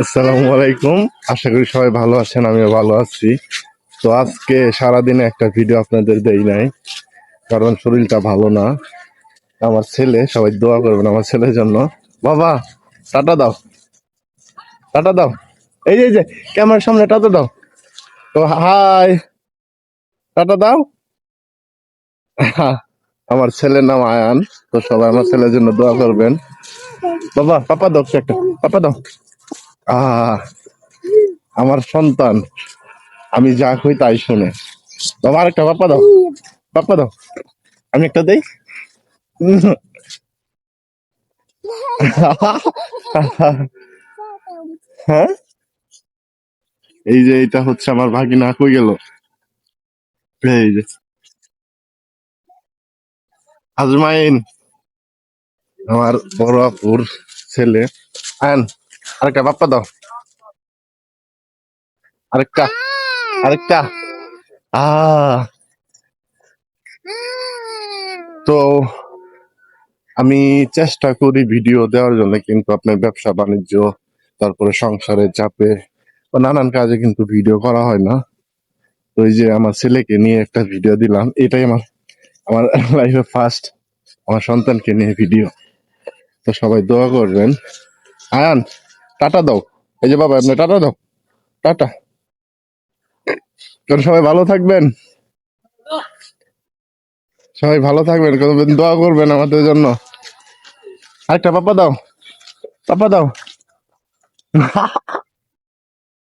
আসসালামু আলাইকুম। আশা করি সবাই ভালো আছেন, আমিও ভালো আছি। তো আজকে সারাদিনে একটা ভিডিও আপনাদের দেই নাই, কারণ শরীরটা ভালো না। আমার ছেলে, সবাই দোয়া করবেন আমার ছেলের জন্য। বাবা, টাটা দাও, টাটা দাও। এই যে ক্যামেরার সামনে টাটা দাও। তো হাই, টাটা দাও। আমার ছেলের নাম আয়ান। তো সবাই আমার ছেলের জন্য দোয়া করবেন। বাবা, পাপা দাও একটা, পাপা দাও। আহ আমার সন্তান, আমি যা কই তাই শুনে। বাবা আরেকটা পাপা দাও, পাপা দাও। আমি একটা দেই। হ্যাঁ, এই যে এটা হচ্ছে আমার ভাগিনা, কই গেল? এই যে আজমাইন, আমার বড় আপুর ছেলে। আন, আরেকটা পাপ্পা দাও, আরেকটা, আরেকটা। তো আমি চেষ্টা করি ভিডিও দেওয়ার জন্য, কিন্তু আপনার ব্যবসা বাণিজ্য, তারপরে সংসারের চাপে বা নানান কাজে কিন্তু ভিডিও করা হয় না। তো এই যে আমার ছেলেকে নিয়ে একটা ভিডিও দিলাম, এটাই আমার আমার লাইফে ফার্স্ট, আমার সন্তানকে নিয়ে ভিডিও। তো সবাই দোয়া করবেন। আয়ান, টাটা দাও। এই যে বাবা, আপনি টাটা দাও, টাটা। কারণ সবাই ভালো থাকবেন, সবাই ভালো থাকবেন, কতদিন দোয়া করবেন আমাদের জন্য। আরেকটা পাপা দাও, পাপা দাও।